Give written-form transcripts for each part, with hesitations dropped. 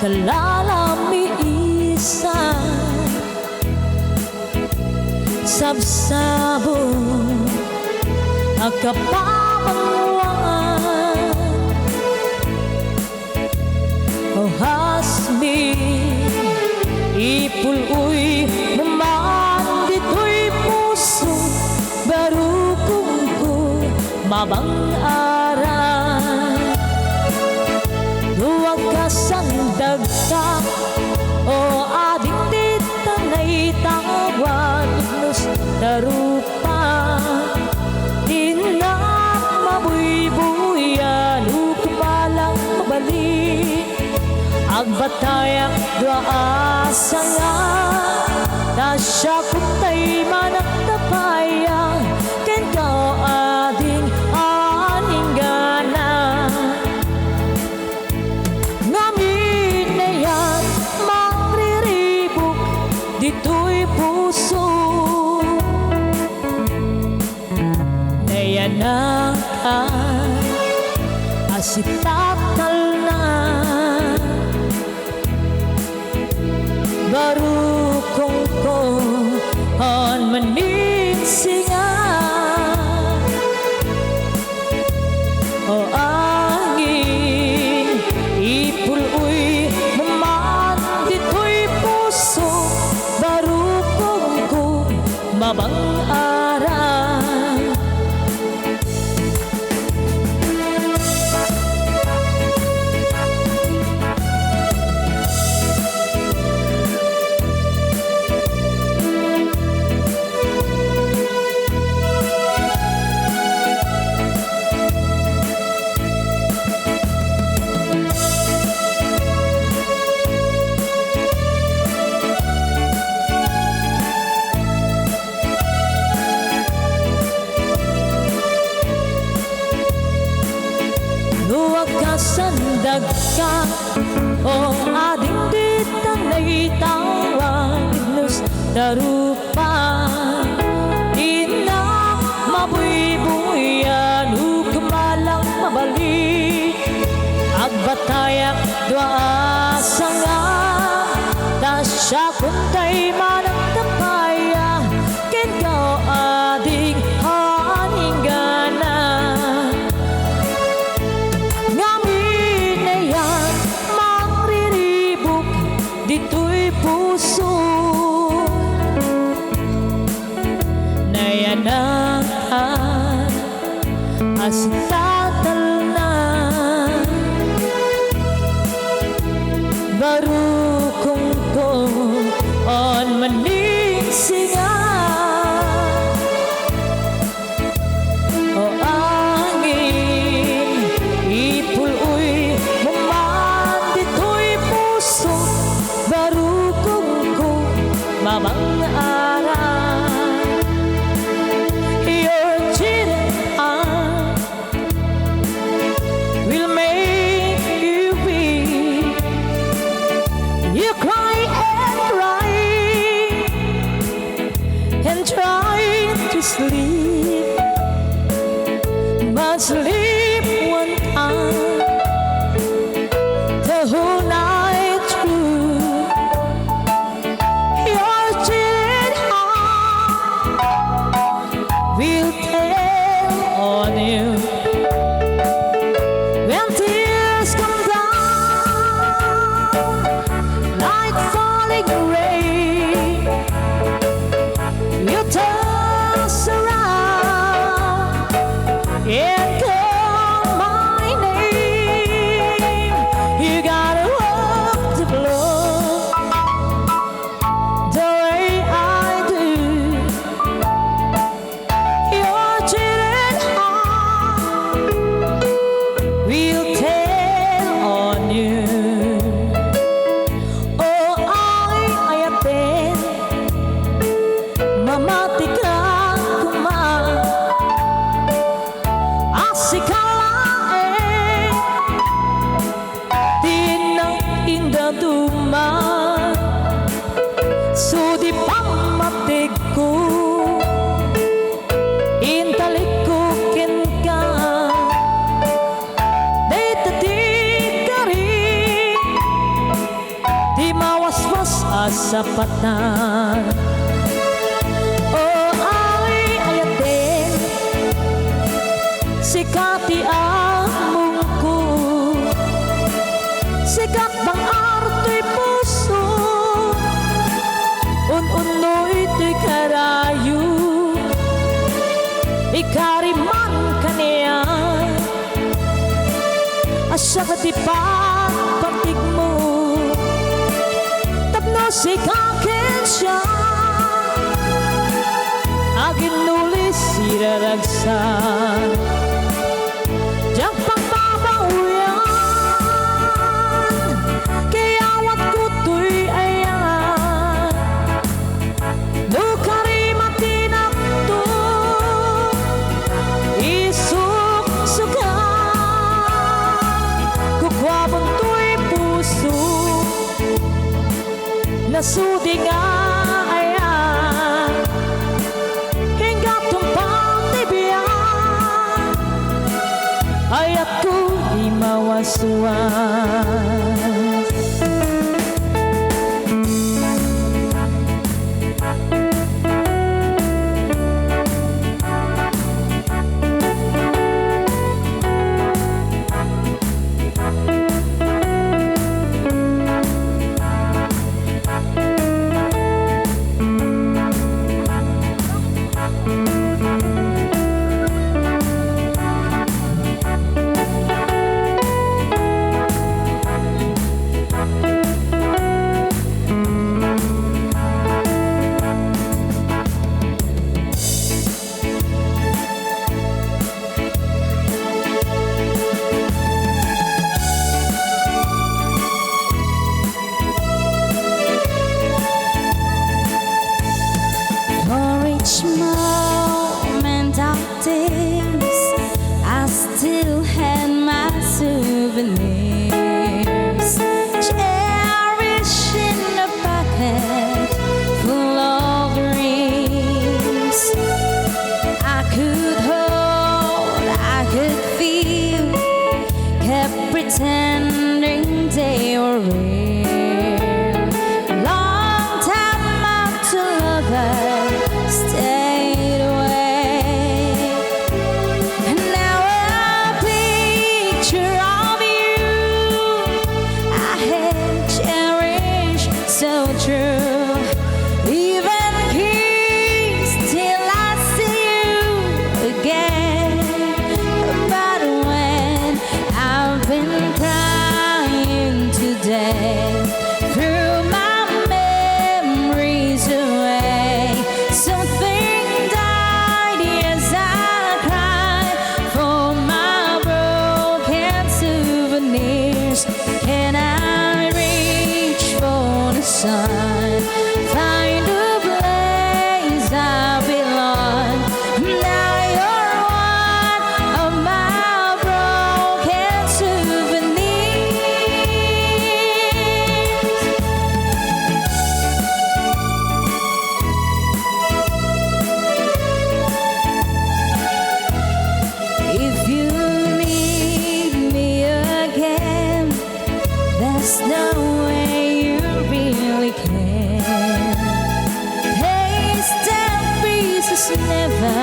kalalamisan, sabsabon agkapamanguan. O hasbi ipul-uy naman dito'y puso, barukong ko mabang-aran. Duwag ka sang dagta o ading titanay tawad nus darupa. Inak mabuy-buyan ukumalang mabalik, agbatayak doasa nga tasya kuntay manak tapaya ken kao ading aninggana. Ngamin na yan magriribok dito'y puso, nayanakan asitatal na barukong ko on maning singa. O angin ipul-uy naman dito'y puso, barukong ko mabang-aran. Luwag ka sandag ka o ading ditanay tawag nus darupa. Inak mabuy-buyan ukumalang mabalik, agbatayak doasa nga tasya kuntay manang tapaya ken kao ading haninggana. Ngamin na yan magriribok dito'y puso, nayanakan asitatal na barukong ko on maning singa. O angin ipul-uy naman dito'y puso, barukong ko mabang-aran. Your cheating heart will make you weep. You cry and try to sleep, but sleep one time the whole night through. Your cheating heart will tell on you when tears come down like falling rain. You toss around and call my name. You gotta hope to blow the way I do. Your cheating heart will tell on you. Oh, ay ayatin mamati ka kuma asikalae tinang indah duman sudi pamatig ko intalik ko ken ka dayta di kari sapat na. O ay ayatin, sikati among ko, sikat bang arto'y puso, un-unoy to'y karayo, ikariman kaniya, asa katipan patig mo, tapno sikakin siya, agin nulis iraragsan, diyak pagbabawian, kayawat ko to'y ayan, nukari matinakto, isuk-sukan, kukwabon to'y puso, nasudi nga ayan, hingga tumpang tibiyan, ayat ko di mawaswas. Moment of this, I still had my souvenirs, cherished in a pocket full of dreams. I could hold, I could feel, kept pretending they were real. Long time after lovers stayed away, and now a picture of you I had cherished so true. Even kissed till I see you again. But when I've been crying today, through my memories away, something died as I cried for my broken souvenirs. Can I reach for the sun, find a place I belong? Now you're one of my broken souvenirs. If you need me again, there's no way you really can. Taste and pieces never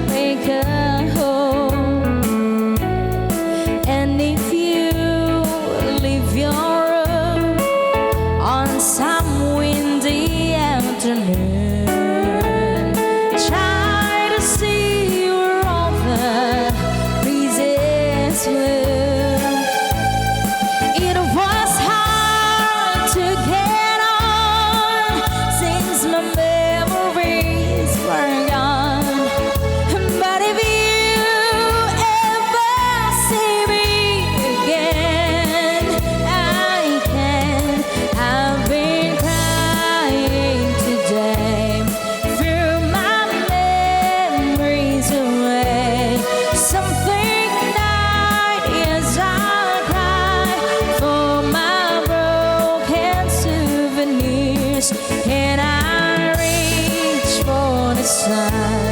make a home. And if you leave your room on some windy afternoon, try to see where all the breezes bloom. It was hard to get on since my memories were gone. But if you ever see me again, I can. I've been crying today, through my memories away. Something died as I cried for my broken souvenirs. Can I reach for the sun,